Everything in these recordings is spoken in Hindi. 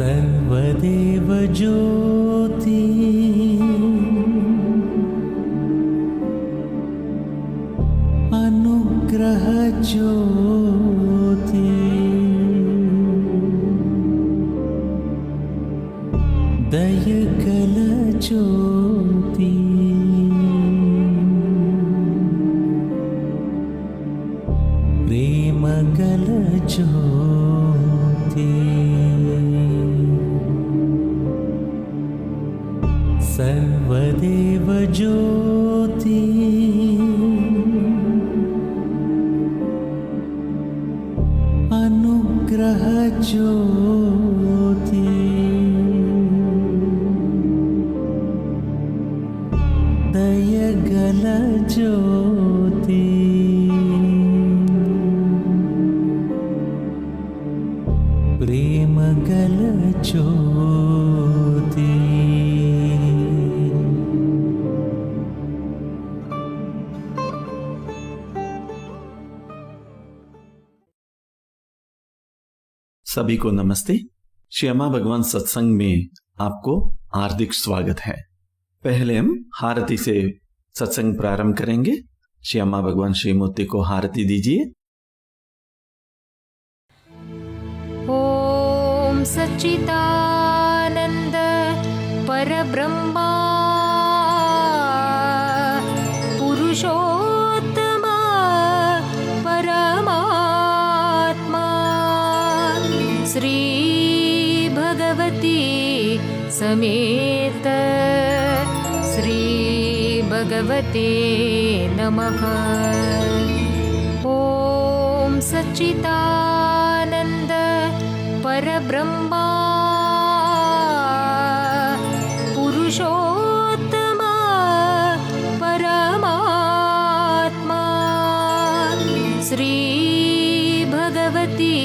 सर्वदेव ज्योति अनुग्रह ज्योति दयकल ज्योति प्रेमकल ज्योति सर्वदेव ज्योति अनुग्रह ज्योति दयगल ज्योति प्रेमगल ज्योति सभी को नमस्ते। श्री अम्मा भगवान सत्संग में आपको हार्दिक स्वागत है। पहले हम हारती से सत्संग प्रारंभ करेंगे। श्री अम्मा भगवान श्रीमूर्ति को हारती दीजिए। ओम सच्चिदानंद परब्रह्मा पुरुषोत्तम परमात्मा श्री भगवती समेत श्री भगवते नमः। ओम सच्चिदानंद परब्रह्मा पुरुषोत्तम परमात्मा श्री भगवती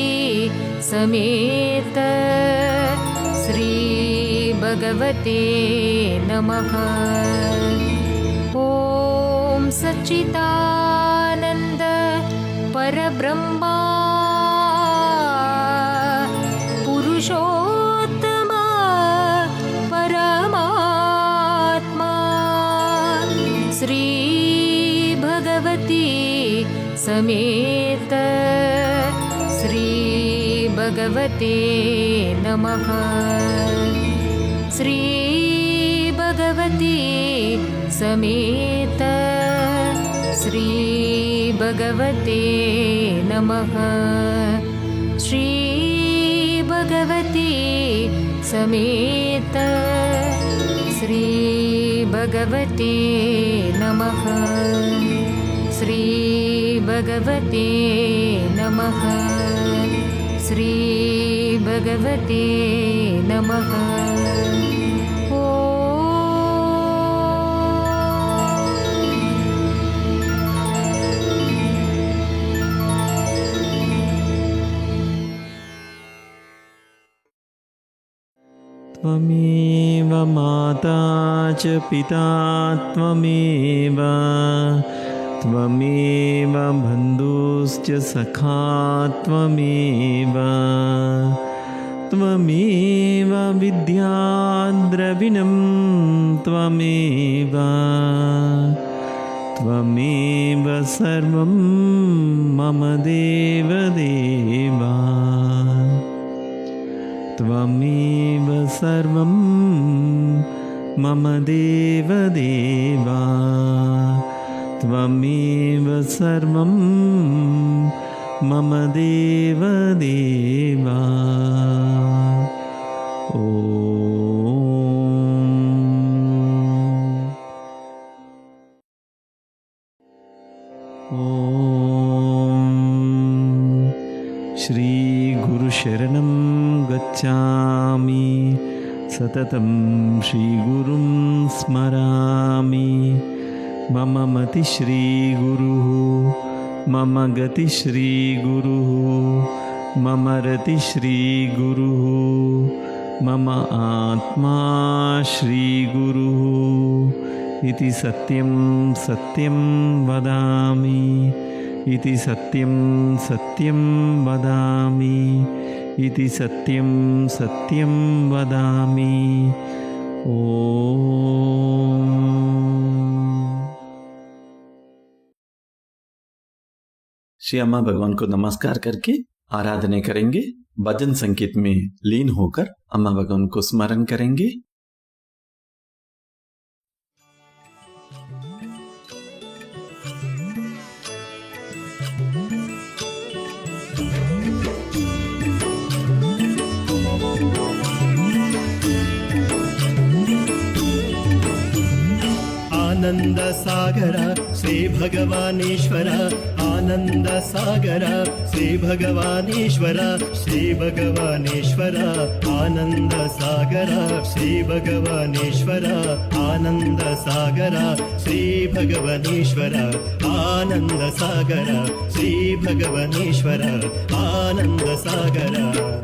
समेत श्री भगवते नमः। ओम सच्चिदानंद परब्रह्मा पुरुषोत्तम परमात्मा श्री भगवती समेत श्री भगवते नमः। श्री भगवती समेत श्री भगवते नमः। श्री भगवती समेत श्री भगवते नमः। श्री भगवते नमः। श्री भगवते नमः। त्वमेव माता च पिता त्वमेव त्वमेव बन्धुश्च सखा त्वमेव त्वमेव विद्या द्रविणं त्वमेव त्वमेव सर्वं मम देवदेवा त्वमेव सर्वं मम देवदेवा त्वमेव सर्वं मम देवदेवा। श्री गुरुशरणं गच्छामि सततं श्रीगुरुं स्मरामि। मम मति श्रीगुरुः मम गति श्रीगुरुः मम रति श्रीगुरुः मम आत्मा श्रीगुरुः इति सत्यं सत्यं वदामि इति सत्यं सत्यं वदामि इति सत्यं सत्यं वदामि। ओम। श्री अम्मा भगवान को नमस्कार करके आराधना करेंगे। भजन संगीत में लीन होकर अम्मा भगवान को स्मरण करेंगे। आनंद सागर श्री भगवानेश्वर, आनंद सागर श्री भगवानेश्वर, श्री भगवानेश्वर आनंद सागर, श्री भगवानेश्वर आनंद सागर, श्री भगवानेश्वर आनंद सागर, श्री भगवानेश्वर आनंद सागर।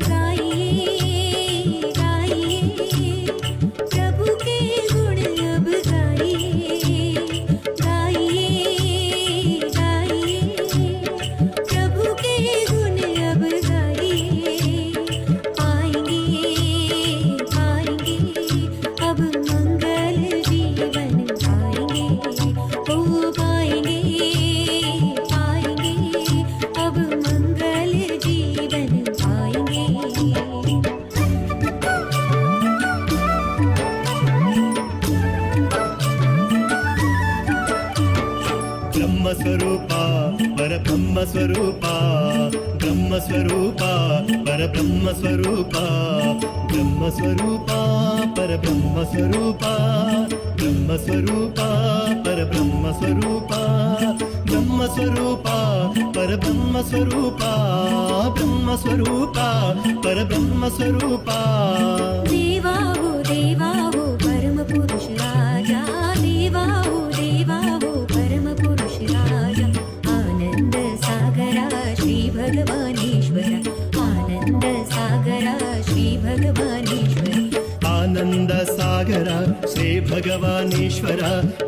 ब्रह्म स्वरूपा ब्रह्म स्वरूपा पर ब्रह्म स्वरूपा, ब्रह्म स्वरूपा पर ब्रह्म स्वरूपा, ब्रह्म स्वरूपा पर ब्रह्म स्वरूपा, ब्रह्म स्वरूपा पर ब्रह्म स्वरूपा, ब्रह्म स्वरूपा पर ब्रह्म स्वरूपा। देवा हो परम पुरुष राजा, देवा हो परम पुरुष राजा। आनंद सागरा श्री भगवानेश्वर, आनंद सागरा श्री भगवानेश्वर, आनंद सागर श्री भगवानेश्वर,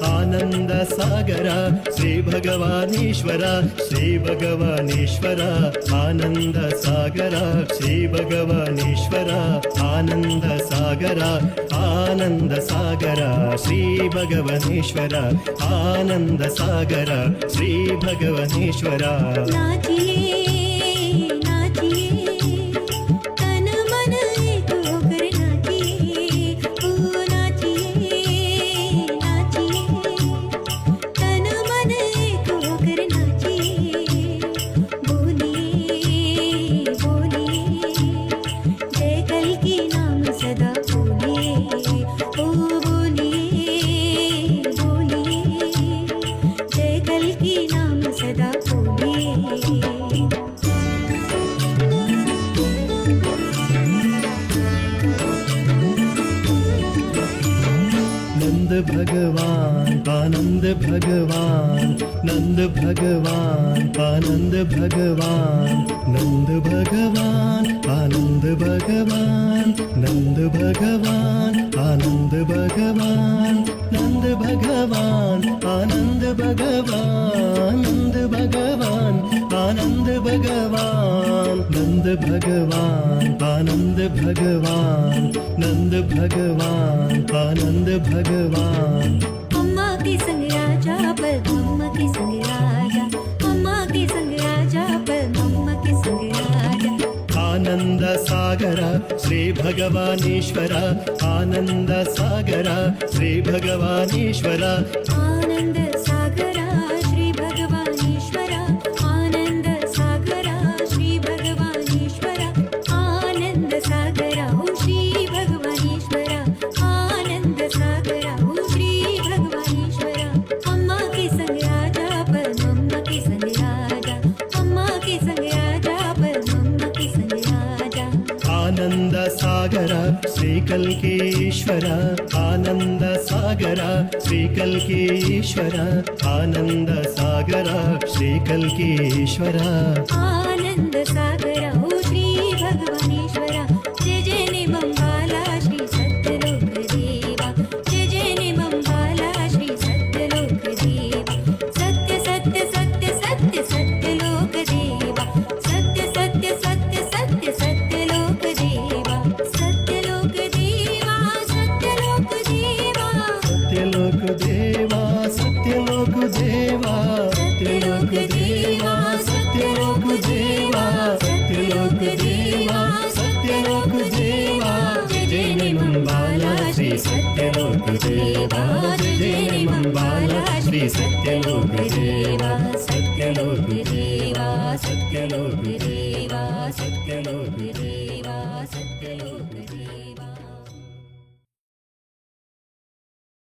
आनंद सागर श्री भगवानेश्वर, श्री भगवानेश्वर आनंद सागर, श्री भगवानेश्वर आनंद सागर, आनंद सागर श्री भगवानेश्वर, आनंद सागर श्री भगवानेश्वर। नाचिए भगवान आनंद भगवान, नंद भगवान आनंद भगवान, नंद भगवान आनंद भगवान, नंद भगवान आनंद भगवान, नंद भगवान आनंद भगवान, नंद भगवान आनंद भगवान, नंद भगवान आनंद भगवान, नंद भगवान आनंद भगवान। अम्मा के संग राजा पर मम्मा के संग राजा, अम्मा के संग राजा पर मम्मा के संग राजा। आनंद सागर श्री भगवानेश्वर, आनंद सागर श्री भगवानेश्वर, आनंद सागरा श्री भगवानेश्वर, आनंद सागरा श्री भगवानेश्वर, आनंद सागरा श्री भगवानेश्वर, आनंद सागरा श्री भगवानेश्वर। अम्मा के संग राजा पर मम्मा के संग राजा, अम्मा के संग राजा पर मम्मा के संग राजा। आनंद सागर श्री कल्केश्वर, आनंद सागर श्री कल्केश्वर, आनंद सागर श्री कल्केश्वर, आनंद सागरा श्री भगवानेश्वर। जय जय निबम बाला श्री सत्यलोक देवा, जय जय निबम बाला श्री सत्यलोक देवा। सत्य सत्य सत्य सत्य सत्यलोक देवा, सत्य सत्य सत्य सत्य सत्यलोक देवा सत्यलोक देवा सत्यलोक देवा सत्यलोक देवा सत्यलोक देवा जय जय निमंबाला श्री सत्यलोक देवा जय जय निमंबाला श्री सत्यलोक देवा सत्यलोक देवा सत्यलोक देवा सत्यलोक देवा सत्यलोक देवा।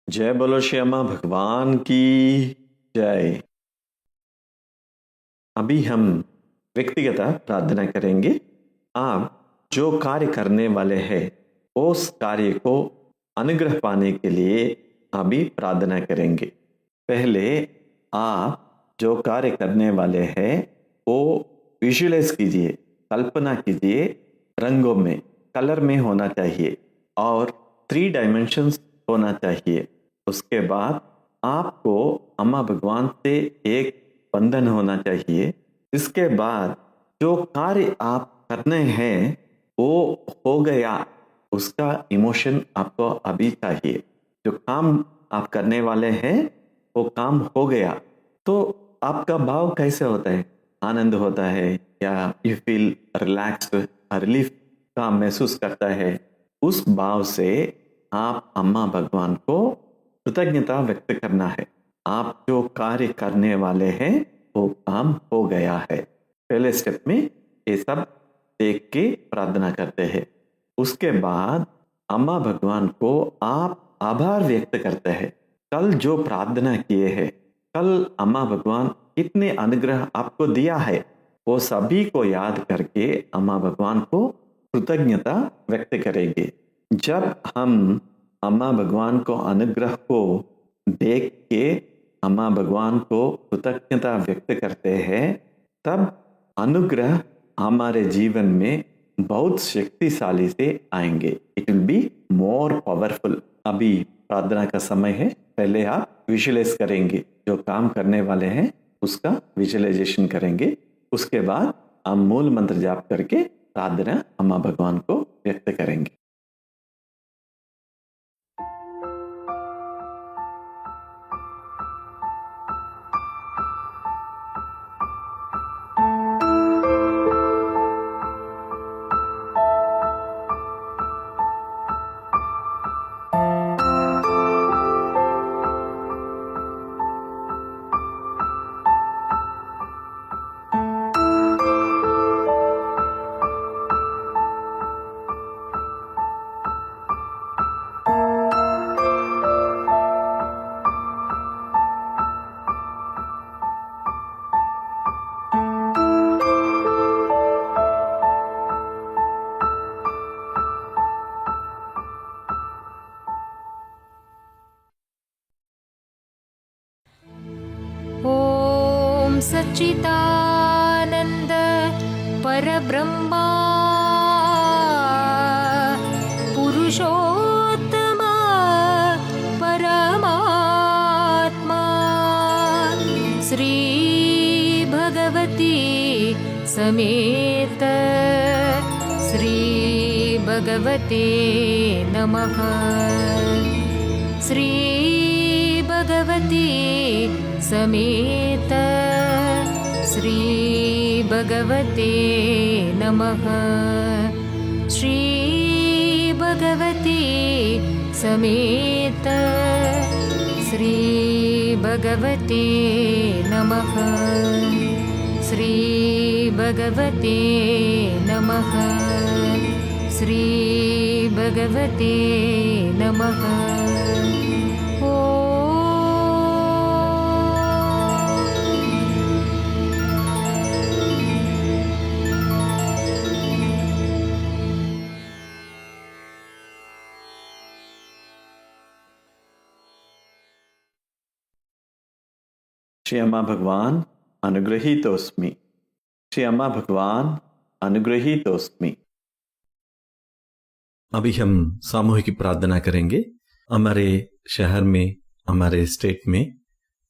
जय बोलो श्यामा भगवान की जय। अभी हम व्यक्तिगत प्रार्थना करेंगे। आप जो कार्य करने वाले हैं उस कार्य को अनुग्रह पाने के लिए अभी प्रार्थना करेंगे। पहले आप जो कार्य करने वाले हैं वो विजुअलाइज कीजिए, कल्पना कीजिए, रंगों में, कलर में होना चाहिए और 3 डायमेंशंस होना चाहिए। उसके बाद आपको अम्मा भगवान से एक बंधन होना चाहिए। इसके बाद जो कार्य आप करने हैं वो हो गया, उसका इमोशन आपको अभी चाहिए। जो काम आप करने वाले हैं वो काम हो गया तो आपका भाव कैसे होता है? आनंद होता है या यू फील रिलैक्स्ड, रिलीफ का महसूस करता है। उस भाव से आप अम्मा भगवान को कृतज्ञता व्यक्त करना है। आप जो कार्य करने वाले हैं वो काम हो गया है। पहले स्टेप में ये सब देख के प्रार्थना करते हैं। उसके बाद अम्मा भगवान को आप आभार व्यक्त करते हैं। कल जो प्रार्थना किए हैं, कल अम्मा भगवान कितने अनुग्रह आपको दिया है, वो सभी को याद करके अम्मा भगवान को कृतज्ञता व्यक्त करेंगे। जब हम अम्मा भगवान को अनुग्रह को देख के अम्मा भगवान को कृतज्ञता व्यक्त करते हैं, तब अनुग्रह हमारे जीवन में बहुत शक्तिशाली से आएंगे। It will be more powerful. अभी प्रार्थना का समय है। पहले आप विजुअलाइज करेंगे, जो काम करने वाले हैं उसका विजुअलाइजेशन करेंगे। उसके बाद हम मूल मंत्र जाप करके प्रार्थना अम्मा भगवान को व्यक्त करेंगे। सच्चिदानंद परब्रह्मा पुरुषोत्तम परमात्मा श्री भगवती समेत श्री भगवते नमः। श्री भगवती समेत श्री भगवते नमः। श्री भगवती समेत श्री भगवते नमः। श्री भगवते नमः। श्री भगवते नमः। श्री अम्मा भगवान अनुग्रहीतोस्मि। श्री अम्मा भगवान अनुग्रहीतोस्मि। अभी हम सामूहिक प्रार्थना करेंगे। हमारे शहर में, हमारे स्टेट में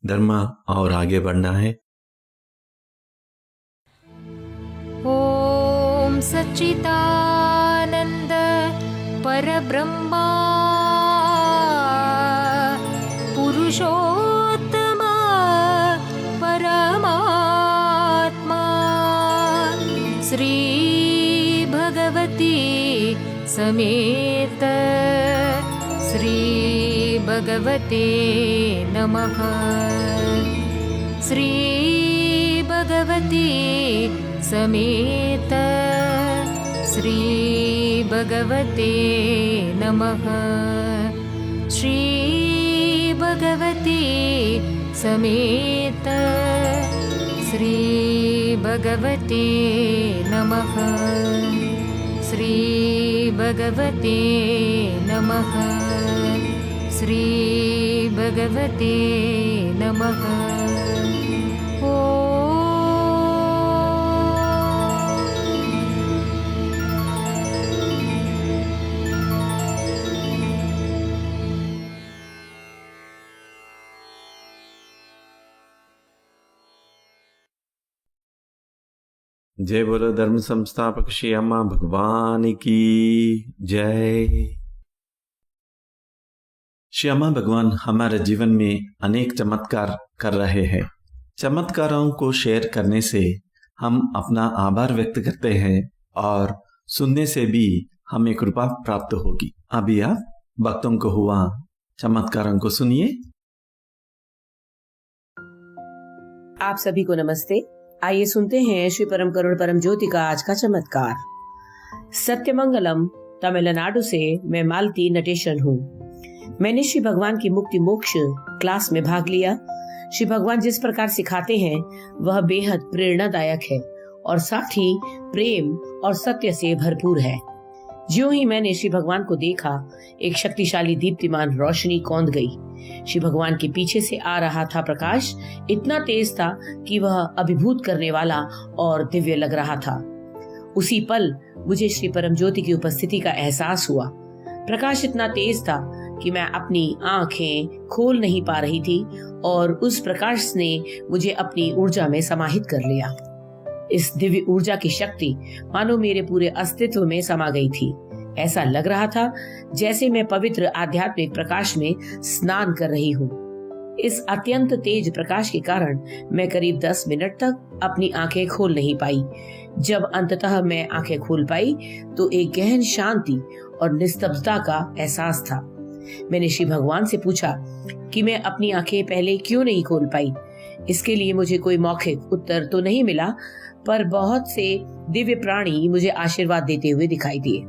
धर्म और आगे बढ़ना है। ओम सच्चिदानंद परब्रह्मा पुरुषोत्तम श्री भगवती समेत श्री भगवते नमः। श्री भगवती समेत श्री भगवते नमः। श्री भगवती समेत श्री भगवते नमः। श्री भगवते नमः। श्री भगवते नमः। जय बोलो धर्म संस्थापक श्री अम्मा भगवान की जय। श्री अम्मा भगवान हमारे जीवन में अनेक चमत्कार कर रहे हैं। चमत्कारों को शेयर करने से हम अपना आभार व्यक्त करते हैं और सुनने से भी हमें कृपा प्राप्त होगी। अभी आप भक्तों को हुआ चमत्कारों को सुनिए। आप सभी को नमस्ते। आइए सुनते हैं श्री परम करुण परम ज्योति का आज का चमत्कार। सत्यमंगलम तमिलनाडु से मैं मालती नटेशन हूँ। मैंने श्री भगवान की मुक्ति मोक्ष क्लास में भाग लिया। श्री भगवान जिस प्रकार सिखाते हैं वह बेहद प्रेरणादायक है और साथ ही प्रेम और सत्य से भरपूर है। ज्यों ही मैंने श्री भगवान को देखा, एक शक्तिशाली दीप्तिमान रोशनी कौंध गई। श्री भगवान के पीछे से आ रहा था प्रकाश इतना तेज था कि वह अभिभूत करने वाला और दिव्य लग रहा था। उसी पल मुझे श्री परम ज्योति की उपस्थिति का एहसास हुआ। प्रकाश इतना तेज था कि मैं अपनी आंखें खोल नहीं पा रही थी और उस प्रकाश ने मुझे अपनी ऊर्जा में समाहित कर लिया। इस दिव्य ऊर्जा की शक्ति मानो मेरे पूरे अस्तित्व में समा गई थी। ऐसा लग रहा था जैसे मैं पवित्र आध्यात्मिक प्रकाश में स्नान कर रही हूँ। इस अत्यंत तेज प्रकाश के कारण मैं करीब 10 मिनट तक अपनी आंखें खोल नहीं पाई। जब अंततः मैं आंखें खोल पाई तो एक गहन शांति और निस्तब्धता का एहसास था। मैंने श्री भगवान से पूछा कि मैं अपनी आंखें पहले क्यों नहीं खोल पाई। इसके लिए मुझे कोई मौखिक उत्तर तो नहीं मिला, पर बहुत से दिव्य प्राणी मुझे आशीर्वाद देते हुए दिखाई दिए।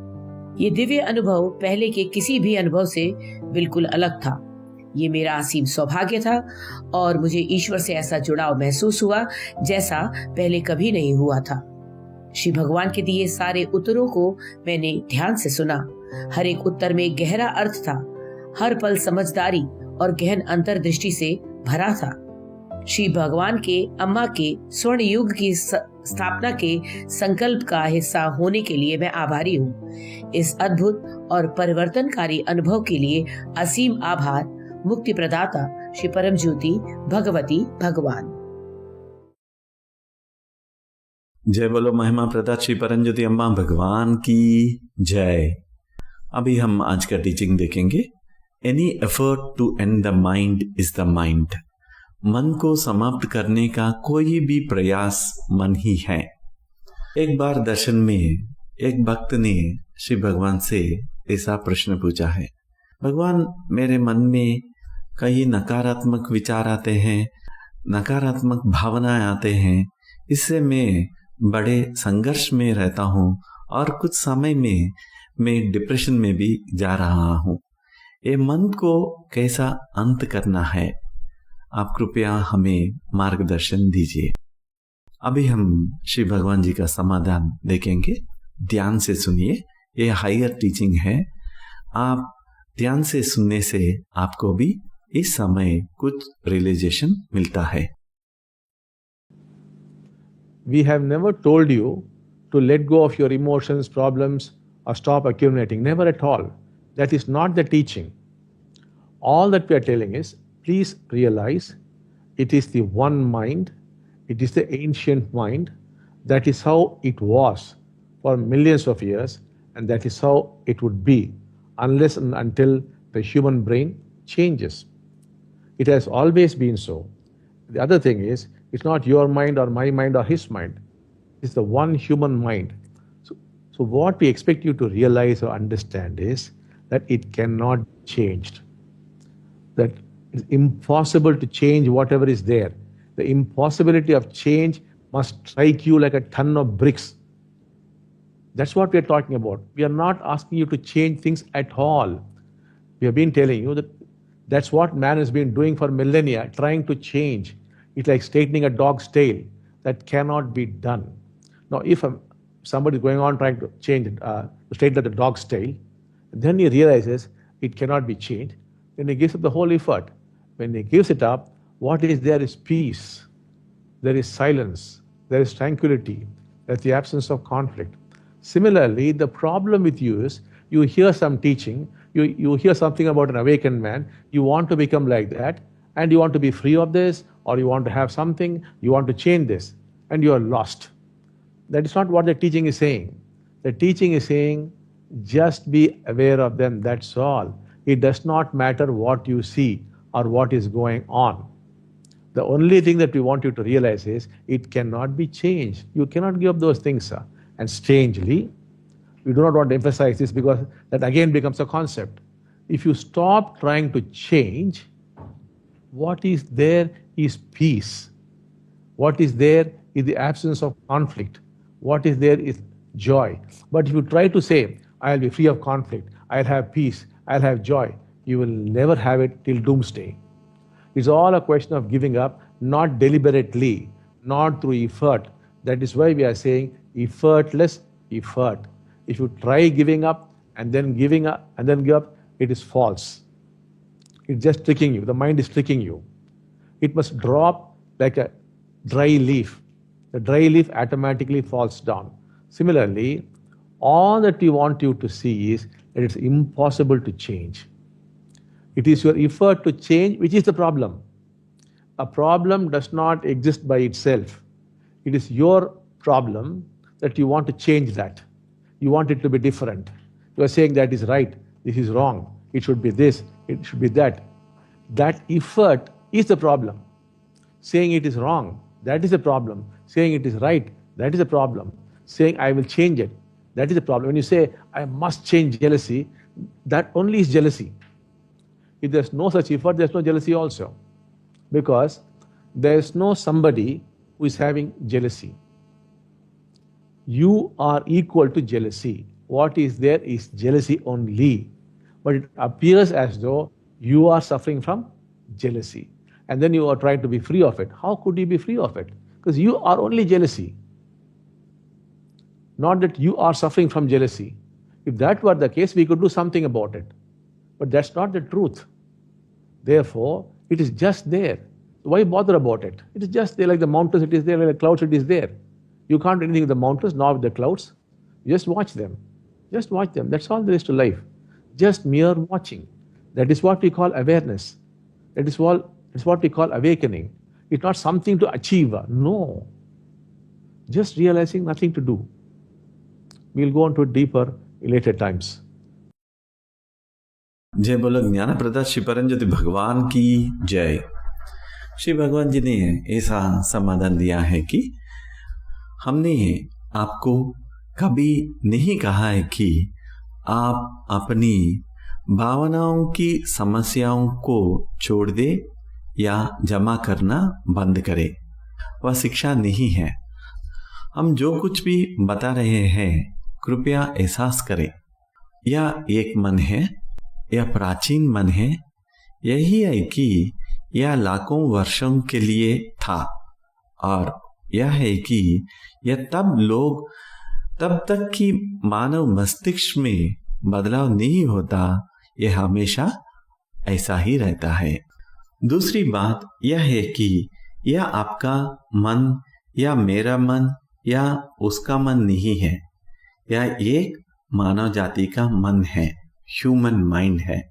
ये दिव्य अनुभव पहले के किसी भी अनुभव से बिल्कुल अलग था। ये मेरा असीम सौभाग्य था और मुझे ईश्वर से ऐसा जुड़ाव महसूस हुआ जैसा पहले कभी नहीं हुआ था। श्री भगवान के दिए सारे उत्तरों को मैंने ध्यान से सुना। हर एक उत्तर में गहरा अर्थ था। हर पल समझदारी और गहन अंतर्दृष्टि से भरा था। श्री भगवान के अम्मा के स्वर्ण युग की स्थापना के संकल्प का हिस्सा होने के लिए मैं आभारी हूँ। इस अद्भुत और परिवर्तनकारी अनुभव के लिए असीम आभार मुक्ति प्रदाता श्री परम ज्योति भगवती भगवान। जय बोलो महिमा प्रदाता श्री परम ज्योति अम्मा भगवान की जय। अभी हम आज का टीचिंग देखेंगे। Any effort to end the mind is the mind. मन को समाप्त करने का कोई भी प्रयास मन ही है। एक बार दर्शन में एक भक्त ने श्री भगवान से ऐसा प्रश्न पूछा है, भगवान मेरे मन में कई नकारात्मक विचार आते हैं, नकारात्मक भावनाएं आते हैं, इससे मैं बड़े संघर्ष में रहता हूँ और कुछ समय में मैं डिप्रेशन में भी जा रहा हूँ। ये मन को कैसा अंत करना है, आप कृपया हमें मार्गदर्शन दीजिए। अभी हम श्री भगवान जी का समाधान देखेंगे। ध्यान से सुनिए, ये हायर टीचिंग है। आप ध्यान से सुनने से आपको भी इस समय कुछ रियलाइजेशन मिलता है। We have never told you to let go of your emotions, problems, or stop accumulating. Never at all. That is not the teaching. All that we are telling is, please realize it is the one mind, it is the ancient mind, that is how it was for millions of years, and that is how it would be unless and until the human brain changes. It has always been so. The other thing is, it's not your mind or my mind or his mind. It's the one human mind. So what we expect you to realize or understand is that it cannot be changed. That it's impossible to change whatever is there. The impossibility of change must strike you like a ton of bricks. That's what we are talking about. We are not asking you to change things at all. We have been telling you that that's what man has been doing for millennia, trying to change. It's like straightening a dog's tail. That cannot be done. Now, if somebody is going on trying to change it, straighten the dog's tail, then he realizes it cannot be changed, then he gives up the whole effort. When he gives it up, what is there is peace, there is silence, there is tranquility, there's the absence of conflict. Similarly, the problem with you is you hear some teaching, you hear something about an awakened man, you want to become like that, and you want to be free of this, or you want to have something, you want to change this, and you are lost. That is not what the teaching is saying. The teaching is saying, just be aware of them, that's all. It does not matter what you see or what is going on. The only thing that we want you to realize is, it cannot be changed. You cannot give up those things, sir. And strangely, we do not want to emphasize this because that again becomes a concept. If you stop trying to change, what is there is peace. What is there is the absence of conflict. What is there is joy. But if you try to say, I'll be free of conflict, I'll have peace, I'll have joy, you will never have it till doomsday. It's all a question of giving up, not deliberately, not through effort. That is why we are saying effortless effort. If you try giving up and then giving up and then give up, it is false. It's just tricking you. The mind is tricking you. It must drop like a dry leaf. The dry leaf automatically falls down. Similarly, all that we want you to see is that it's impossible to change. It is your effort to change which is the problem. A problem does not exist by itself. It is your problem that you want to change that. You want it to be different. You are saying that is right, this is wrong, it should be this, it should be that. That effort is the problem. Saying it is wrong, that is the problem. Saying it is right, that is the problem. Saying I will change it, that is the problem. When you say I must change jealousy, that only is jealousy. If there's no such effort, there's no jealousy also. Because there's no somebody who is having jealousy. You are equal to jealousy. What is there is jealousy only. But it appears as though you are suffering from jealousy. And then you are trying to be free of it. How could you be free of it? Because you are only jealousy. Not that you are suffering from jealousy. If that were the case, we could do something about it. But that's not the truth. Therefore, it is just there. Why bother about it? It is just there, like the mountains, it is there, like the clouds, it is there. You can't do anything with the mountains, nor with the clouds. Just watch them. Just watch them. That's all there is to life. Just mere watching. That is what we call awareness. That is what we call awakening. It's not something to achieve. No. Just realizing nothing to do. We'll go on to it deeper in later times. जय बोलो ज्ञानप्रदा श्री परमज्योति भगवान की जय। श्री भगवान जी ने ऐसा समाधान दिया है कि हमने आपको कभी नहीं कहा है कि आप अपनी भावनाओं की समस्याओं को छोड़ दे या जमा करना बंद करें। वह शिक्षा नहीं है। हम जो कुछ भी बता रहे हैं कृपया एहसास करें। यह एक मन है, यह प्राचीन मन है। यही है कि यह लाखों वर्षों के लिए था और यह है कि यह तब तक कि मानव मस्तिष्क में बदलाव नहीं होता, यह हमेशा ऐसा ही रहता है। दूसरी बात यह है कि यह आपका मन या मेरा मन या उसका मन नहीं है। यह एक मानव जाति का मन है, ह्यूमन माइंड है।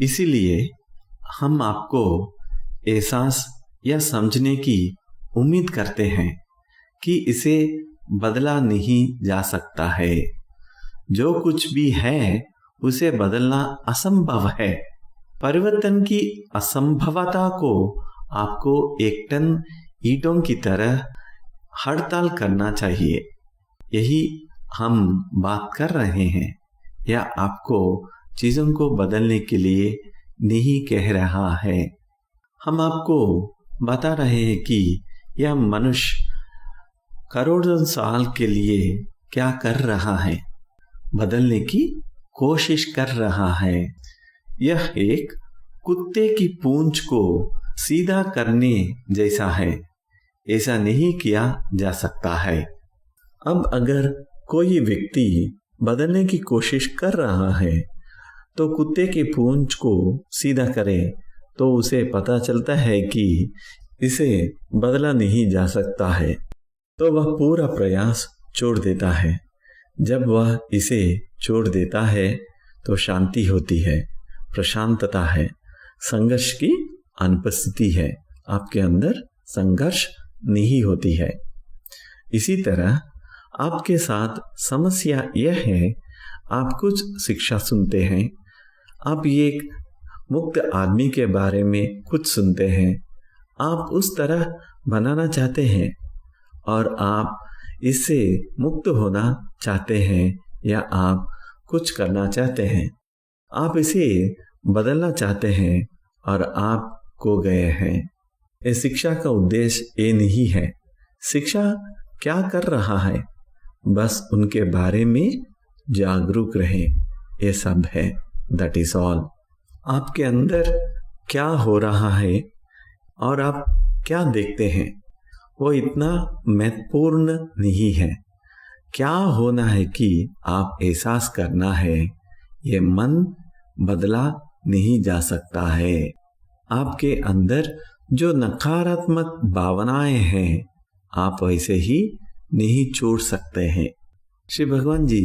इसीलिए हम आपको एहसास या समझने की उम्मीद करते हैं कि इसे बदला नहीं जा सकता है। जो कुछ भी है उसे बदलना असंभव है। परिवर्तन की असंभवता को आपको एक टन ईंटों की तरह हड़ताल करना चाहिए, यही हम बात कर रहे हैं, या आपको चीजों को बदलने के लिए नहीं कह रहा है। हम आपको बता रहे हैं कि यह मनुष्य करोड़ों साल के लिए क्या कर रहा है, बदलने की कोशिश कर रहा है। यह एक कुत्ते की पूंछ को सीधा करने जैसा है, ऐसा नहीं किया जा सकता है। अब अगर कोई व्यक्ति बदलने की कोशिश कर रहा है तो कुत्ते की पूंछ को सीधा करे तो उसे पता चलता है कि इसे बदला नहीं जा सकता है, तो वह पूरा प्रयास छोड़ देता है। जब वह इसे छोड़ देता है तो शांति होती है, प्रशांतता है, संघर्ष की अनुपस्थिति है, आपके अंदर संघर्ष नहीं होती है। इसी तरह आपके साथ समस्या यह है, आप कुछ शिक्षा सुनते हैं, आप एक मुक्त आदमी के बारे में कुछ सुनते हैं, आप उस तरह बनाना चाहते हैं और आप इससे मुक्त होना चाहते हैं, या आप कुछ करना चाहते हैं, आप इसे बदलना चाहते हैं और आप खो गए हैं। इस शिक्षा का उद्देश्य ये नहीं है। शिक्षा क्या कर रहा है, बस उनके बारे में जागरूक रहें, ये सब है, दैट इज ऑल। आपके अंदर क्या हो रहा है और आप क्या देखते हैं वो इतना महत्वपूर्ण नहीं है। क्या होना है कि आप एहसास करना है, ये मन बदला नहीं जा सकता है। आपके अंदर जो नकारात्मक भावनाएं हैं, आप वैसे ही नहीं छोड़ सकते हैं। श्री भगवान जी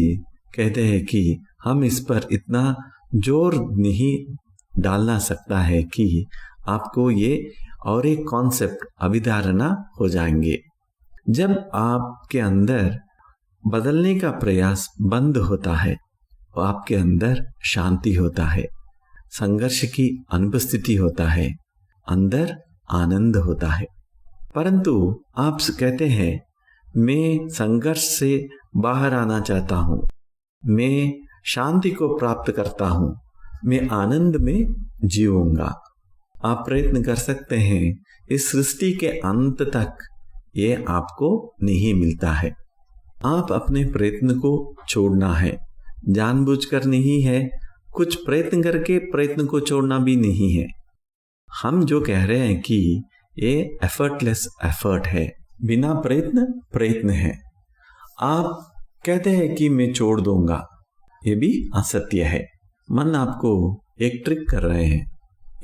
कहते हैं कि हम इस पर इतना जोर नहीं डालना सकता है कि आपको ये और एक कॉन्सेप्ट अभिधारणा हो जाएंगे। जब आपके अंदर बदलने का प्रयास बंद होता है तो आपके अंदर शांति होता है, संघर्ष की अनुपस्थिति होता है, अंदर आनंद होता है। परंतु आप कहते हैं मैं संघर्ष से बाहर आना चाहता हूँ, मैं शांति को प्राप्त करता हूँ, मैं आनंद में जीऊंगा। आप प्रयत्न कर सकते हैं, इस सृष्टि के अंत तक ये आपको नहीं मिलता है। आप अपने प्रयत्न को छोड़ना है, जानबूझकर नहीं है, कुछ प्रयत्न करके प्रयत्न को छोड़ना भी नहीं है। हम जो कह रहे हैं कि ये एफर्टलेस एफर्ट है, बिना प्रयत्न है। आप कहते हैं कि मैं छोड़ दूंगा, ये भी असत्य है। मन आपको एक ट्रिक कर रहे हैं,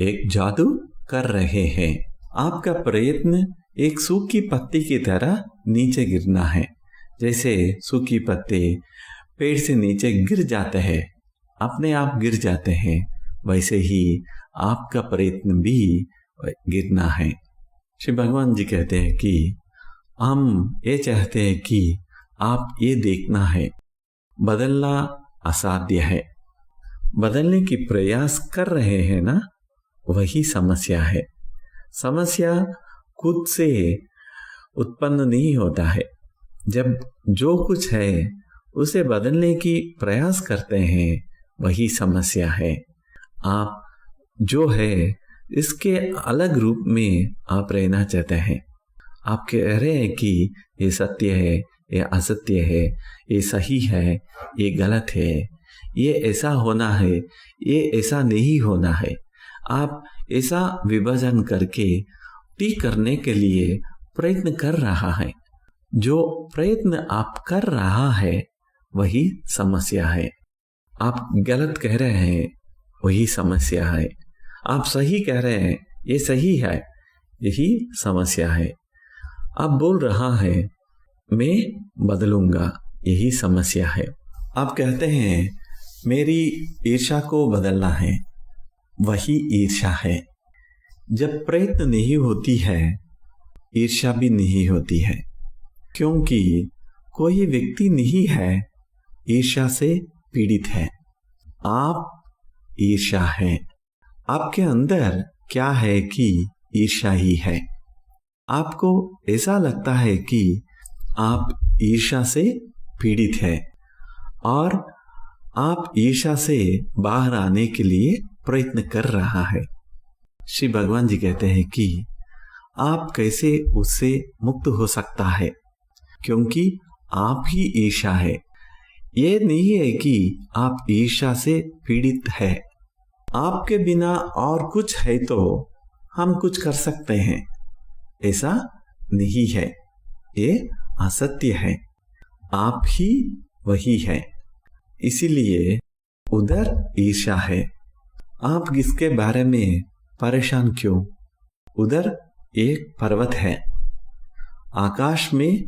एक जादू कर रहे हैं। आपका प्रयत्न एक सूखी पत्ती की तरह नीचे गिरना है। जैसे सूखी पत्ते पेड़ से नीचे गिर जाते हैं, अपने आप गिर जाते हैं, वैसे ही आपका प्रयत्न भी गिरना है। श्री भगवान जी कहते हैं कि हम ये चाहते हैं कि आप ये देखना है, बदलना असाध्य है। बदलने की प्रयास कर रहे हैं ना, वही समस्या है। समस्या खुद से उत्पन्न नहीं होता है। जब जो कुछ है उसे बदलने की प्रयास करते हैं, वही समस्या है। आप जो है इसके अलग रूप में आप रहना चाहते हैं। आप कह रहे हैं कि ये सत्य है, ये असत्य है, ये सही है, ये गलत है, ये ऐसा होना है, ये ऐसा नहीं होना है। आप ऐसा विभाजन करके ठीक करने के लिए प्रयत्न कर रहा है। जो प्रयत्न आप कर रहा है वही समस्या है। आप गलत कह रहे हैं, वही समस्या है। आप सही कह रहे हैं, ये सही है, यही समस्या है। आप बोल रहा है मैं बदलूंगा, यही समस्या है। आप कहते हैं मेरी ईर्ष्या को बदलना है, वही ईर्ष्या है। जब प्रयत्न नहीं होती है, ईर्ष्या भी नहीं होती है, क्योंकि कोई व्यक्ति नहीं है ईर्ष्या से पीड़ित है। आप ईर्ष्या है। आपके अंदर क्या है कि ईर्ष्या ही है। आपको ऐसा लगता है कि आप ईर्ष्या से पीड़ित है और आप ईर्ष्या से बाहर आने के लिए प्रयत्न कर रहा है। श्री भगवान जी कहते हैं कि आप कैसे उससे मुक्त हो सकता है, क्योंकि आप ही ईर्ष्या है। ये नहीं है कि आप ईर्ष्या से पीड़ित है। आपके बिना और कुछ है तो हम कुछ कर सकते हैं, ऐसा नहीं है। ये असत्य है। आप ही वही है, इसीलिए उधर ईर्ष्या है। आप किसके बारे में परेशान क्यों? उधर एक पर्वत है, आकाश में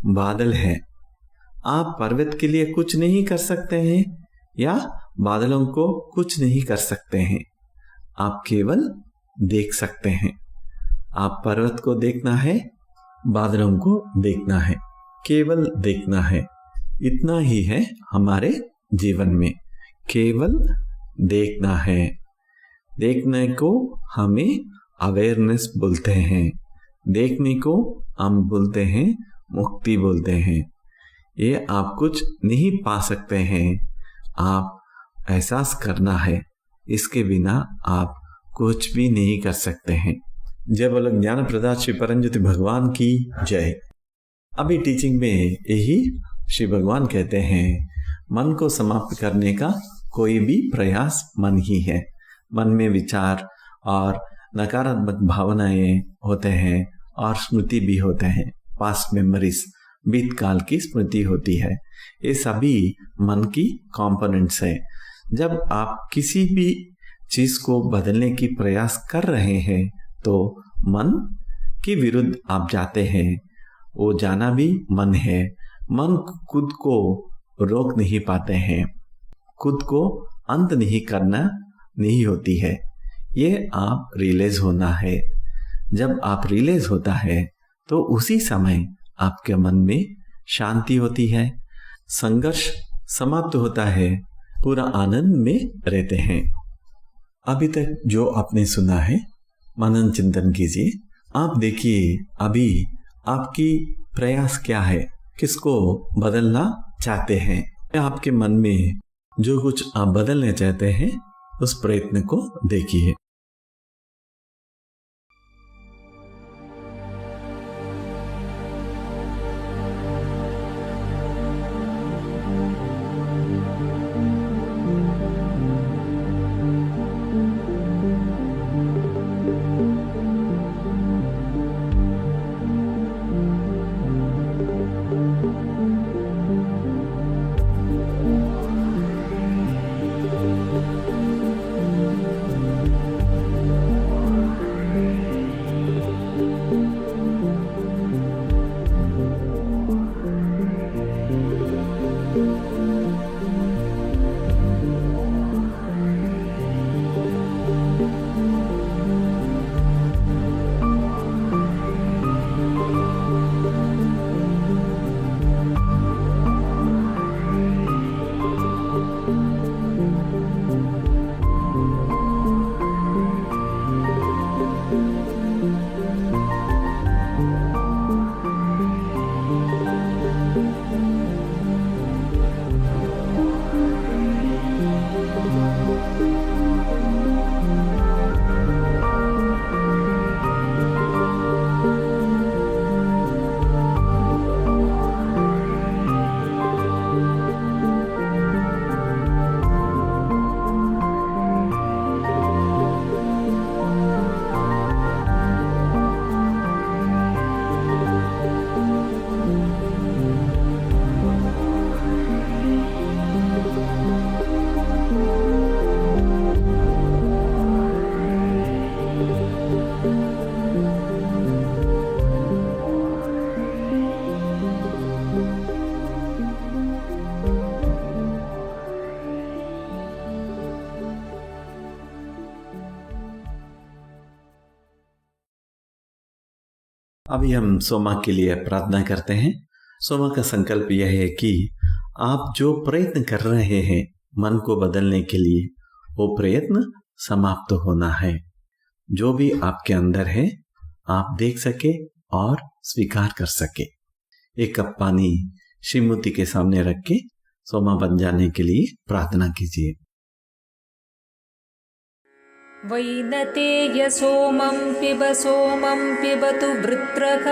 बादल है। आप पर्वत के लिए कुछ नहीं कर सकते हैं या बादलों को कुछ नहीं कर सकते हैं। आप केवल देख सकते हैं। आप पर्वत को देखना है, बादलों को देखना है, केवल देखना है। इतना ही है हमारे जीवन में, केवल देखना है। देखने को हमें अवेयरनेस बोलते हैं, देखने को हम बोलते हैं मुक्ति बोलते हैं। ये आप कुछ नहीं पा सकते हैं, आप एहसास करना है। इसके बिना आप कुछ भी नहीं कर सकते हैं। जय बोलो ज्ञान प्रदाता श्री परमज्योति भगवान की जय। अभी टीचिंग में यही श्री भगवान कहते हैं, मन को समाप्त करने का कोई भी प्रयास मन ही है। मन में विचार और नकारात्मक भावनाएं होते हैं और स्मृति भी होते हैं। पास्ट मेमोरीज, बीत काल की स्मृति होती है। ये सभी मन की कंपोनेंट्स है। जब आप किसी भी चीज को बदलने की प्रयास कर रहे हैं तो मन के विरुद्ध आप जाते हैं। वो जाना भी मन है। मन खुद को रोक नहीं पाते हैं, खुद को अंत नहीं करना नहीं होती है। ये आप रियलाइज होना है। जब आप रियलाइज होता है तो उसी समय आपके मन में शांति होती है, संघर्ष समाप्त होता है, पूरा आनंद में रहते हैं। अभी तक जो आपने सुना है, मनन चिंतन कीजिए। आप देखिए अभी आपकी प्रयास क्या है, किसको बदलना चाहते हैं। आपके मन में जो कुछ आप बदलना चाहते हैं उस प्रयत्न को देखिए। अभी हम सोमा के लिए प्रार्थना करते हैं। सोमा का संकल्प यह है कि आप जो प्रयत्न कर रहे हैं मन को बदलने के लिए, वो प्रयत्न समाप्त होना है। जो भी आपके अंदर है आप देख सके और स्वीकार कर सके। एक कप पानी श्रीमूर्ति के सामने रख के सोमा बन जाने के लिए प्रार्थना कीजिए। वैनतेय सोमं पिबतु वृत्रः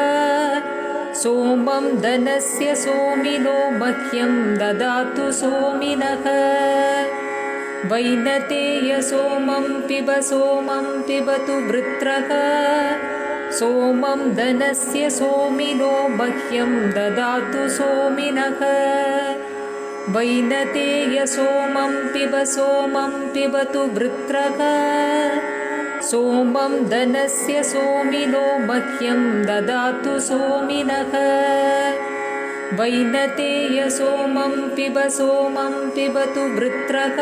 सोमं धनस्य सोमिनो मह्यं ददातु सोमिनः। वैनतेय सोमं पिबतु वृत्रः सोमं धनस्य सोमिनो मह्यं ददातु सोमिनः। वैनतेय सोमं पिबतु वृत्रः सोमं धनस्य सोमिनो मह्यं ददातु सोमिनः। वैनतेय सोमं पिबतु वृत्रः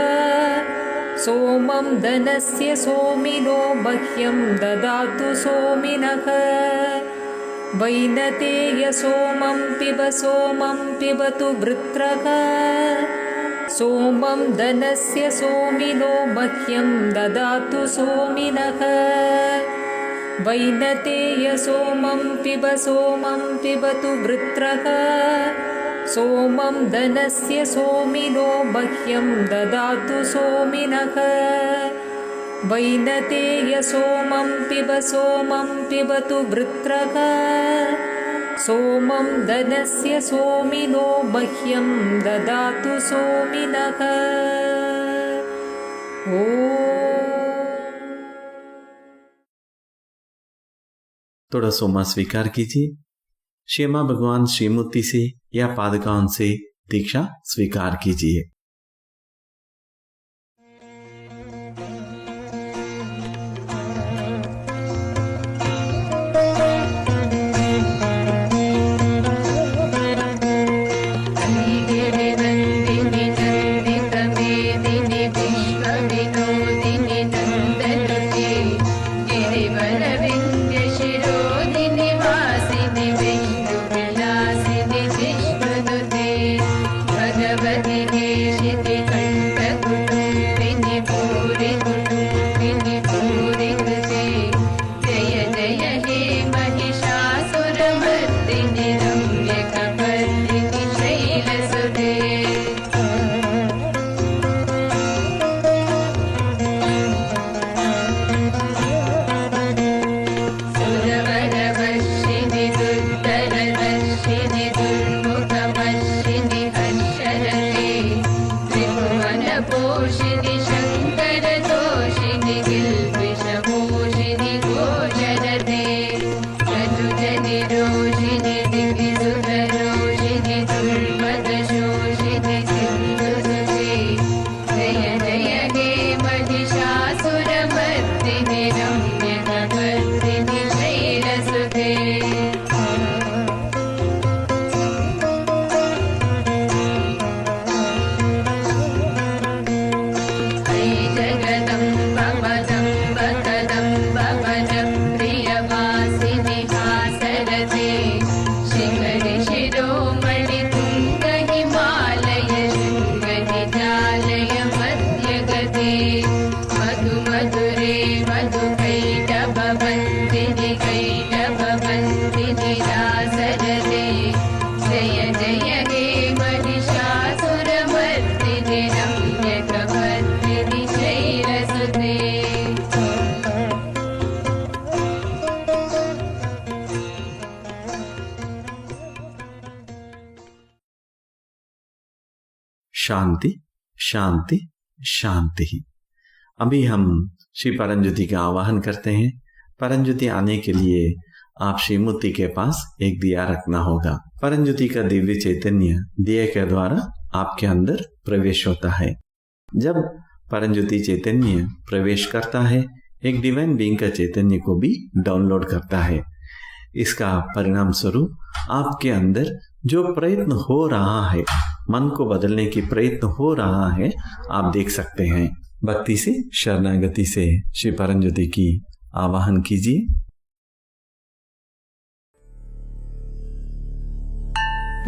सोमं धनस्य सोमिनो मह्यं ददातु सोमिनः। वैनतेय सोमं पिबतु वृत्रः सोमं धनस्य सोमिनो मह्यं ददातु सोमिनः। वैनतेय सोमं पिबतु वृत्रः सोमं धनस्य सोमिनो मह्यं ददातु सोमिनः। वैनतेय सोमं पिबतु वृत्रः सोमं धनस्य सोमिनो मह्यं ददातु सोमिनः। थोड़ा सोमा स्वीकार कीजिए। श्यामा भगवान श्रीमूर्ति से या पादुकाओं से दीक्षा स्वीकार कीजिए। शांति शांति शांति। अभी हम श्री परमज्योति का आवाहन करते हैं। परमज्योति आने के लिए आप श्रीमूर्ति के पास एक दिया रखना होगा। परमज्योति का दिव्य चैतन्य दिए के द्वारा आपके अंदर प्रवेश होता है। जब परमज्योति चैतन्य प्रवेश करता है, एक डिवाइन बीइंग का चैतन्य को भी डाउनलोड करता है। इसका परिणाम स्वरूप आपके अंदर जो प्रयत्न हो रहा है, मन को बदलने की प्रयत्न हो रहा है, आप देख सकते हैं। भक्ति से शरणागति से श्री परमज्योति की आवाहन कीजिए।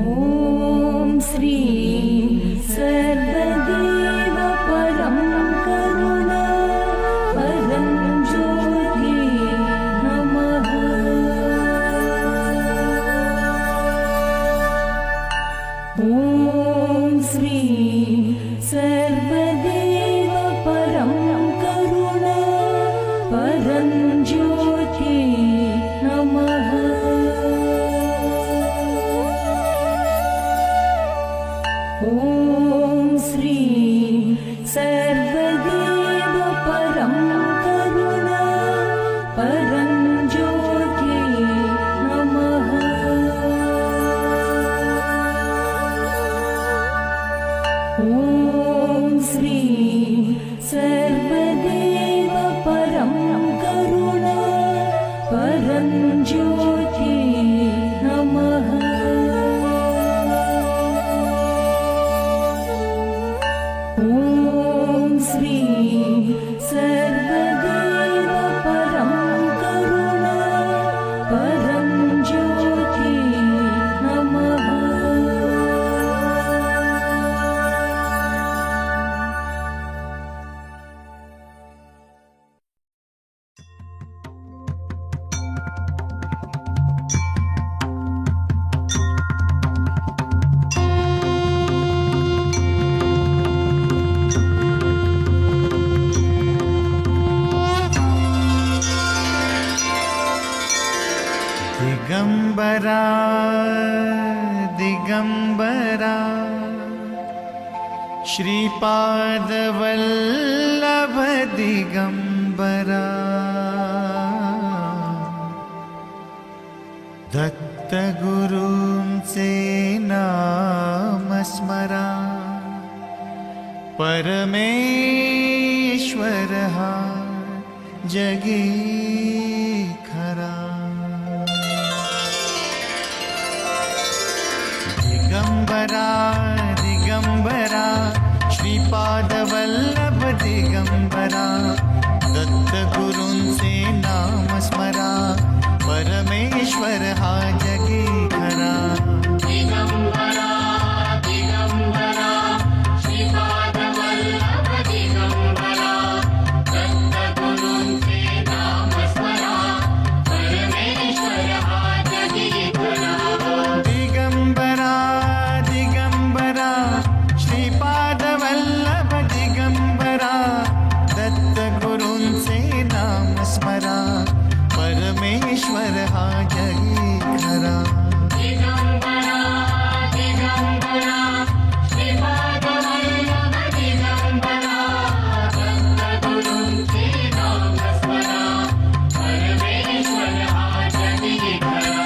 ओम श्री सर्वदेव परम करुणा परम ज्योति नमः। ॐ श्रीं सर्वदेव परं करुणा परं ज्योति नमः। ॐ श्रीं सर्वदेव परं करुणा परं ज्योति नमः। ॐ श्रीं सर्वदेव परं करुणा परं ज्योति नमः। दिगंबरा दिगंबरा श्रीपादवल्लभ दिगंबरा दत्तगुरुंसे नाम स्मरा परमेश्वर हा जगी खरा। दिगंबरा दिगंबरा श्रीपादवल्लभ दिगंबरा दत्तगुरुंसे नाम स्मरा परमेश्वर हा जगी खरा। दिगंबरा दिगंबरा श्रीपादवल्लभ दिगंबरा दत्तगुरुंसे नाम स्मरा परमेश्वर हा जगी खरा। दिगंबरा दिगंबरा श्रीपादवल्लभ दिगंबरा दत्तगुरुंसे नाम स्मरा परमेश्वर हा जगी खरा। दिगंबरा दिगंबरा श्रीपादवल्लभ दिगंबरा दत्तगुरुंसे नाम स्मरा परमेश्वर हा जगी खरा।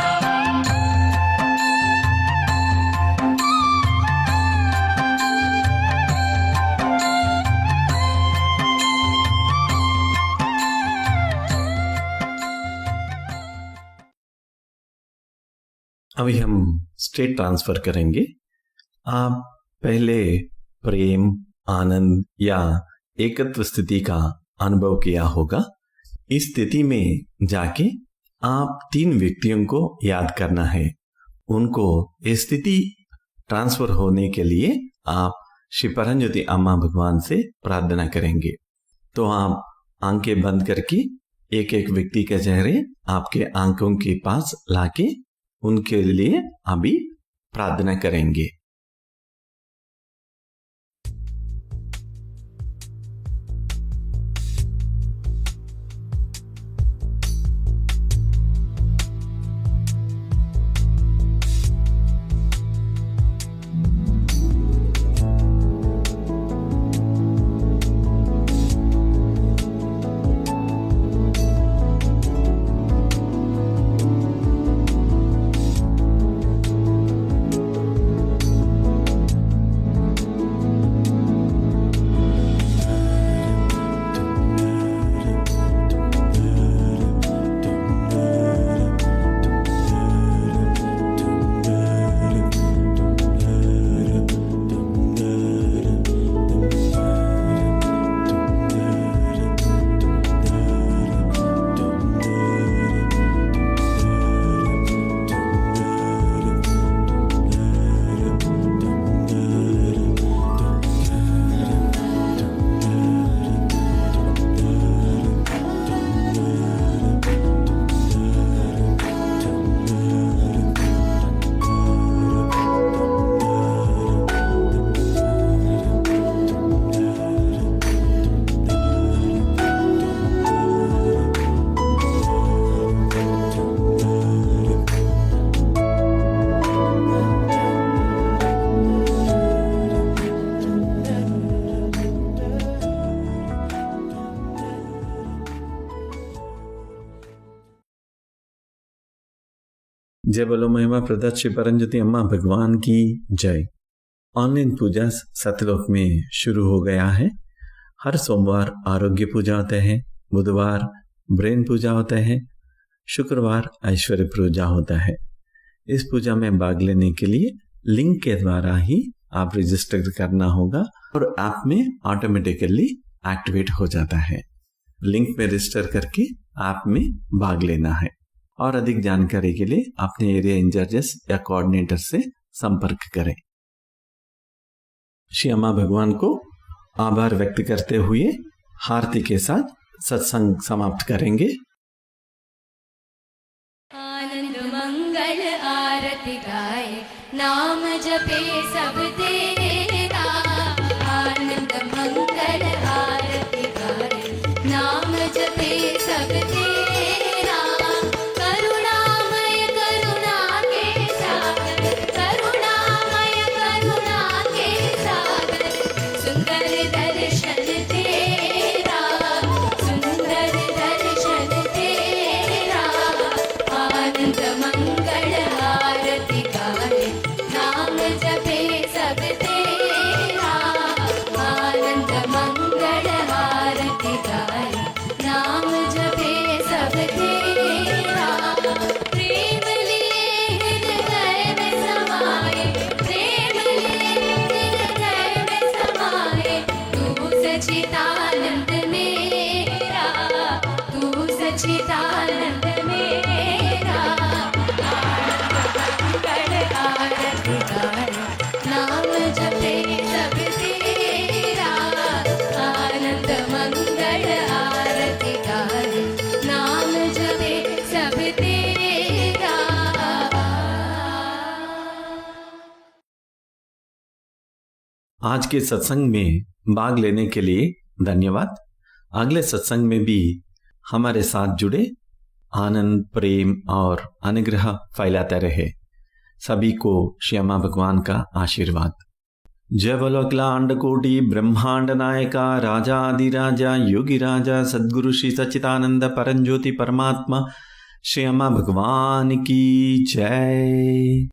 अभी हम स्टेट ट्रांसफर करेंगे। आप पहले प्रेम, आनंद या एकत्व स्थिति का अनुभव किया होगा। इस स्थिति में जाके आप 3 व्यक्तियों को याद करना है। उनको इस स्थिति ट्रांसफर होने के लिए आप श्री परमज्योति अम्मा भगवान से प्रार्थना करेंगे। तो आप आंखें बंद करके एक एक व्यक्ति के चेहरे आपके आंखों के पास लाके उनके लिए अभी प्रार्थना करेंगे। जय बोलो महिमा प्रदत्त श्री परमज्योति अम्मा भगवान की जय। ऑनलाइन पूजा सतलोक में शुरू हो गया है। हर सोमवार आरोग्य पूजा होते हैं, बुधवार ब्रेन पूजा होते हैं, शुक्रवार ऐश्वर्य पूजा होता है। इस पूजा में भाग लेने के लिए लिंक के द्वारा ही आप रजिस्टर करना होगा और ऐप में ऑटोमेटिकली एक्टिवेट हो जाता है। लिंक में रजिस्टर करके ऐप में भाग लेना है। और अधिक जानकारी के लिए अपने एरिया इंचार्जेस या कोऑर्डिनेटर से संपर्क करें। श्री अम्मा भगवान को आभार व्यक्त करते हुए आरती के साथ सत्संग समाप्त करेंगे। आनंद मंगल आरती गाए, नाम जपे सब तेरा। आनंद मंगल आरती गाए, नाम जपे सब तेरा। करुणामय करुणा के सागर, करुणामय करुणा के सागर। सुंदर दर्शन तेरा, सुंदर दर्शन तेरा। आनंद मंगल आरती गाए, नाम जपे सब तेरा। आनंद मंगल आरती गाए, नाम जपे सब तेरा। प्रेम लिए हृदय में समाए, प्रेम लिए हृदय में समाए। तू सच्चिदानंद मेरा, तू सच्चिदानंद मेरा। मंगल आरती गाए, नाम जपे सब तेरा। आनंद मंगल आरती गाए, नाम जपे सब तेरा। आज के सत्संग में भाग लेने के लिए धन्यवाद। अगले सत्संग में भी हमारे साथ जुड़े, आनंद, प्रेम और अनुग्रह फैलाते रहे। सभी को श्री अम्मा भगवान का आशीर्वाद। जय बोलो अखिलांड कोटि ब्रह्मांड नायका, राजा आदिराजा, योगी राजा, सद्गुरु श्री सच्चिदानंद परमज्योति परमात्मा श्री अम्मा भगवान की जय।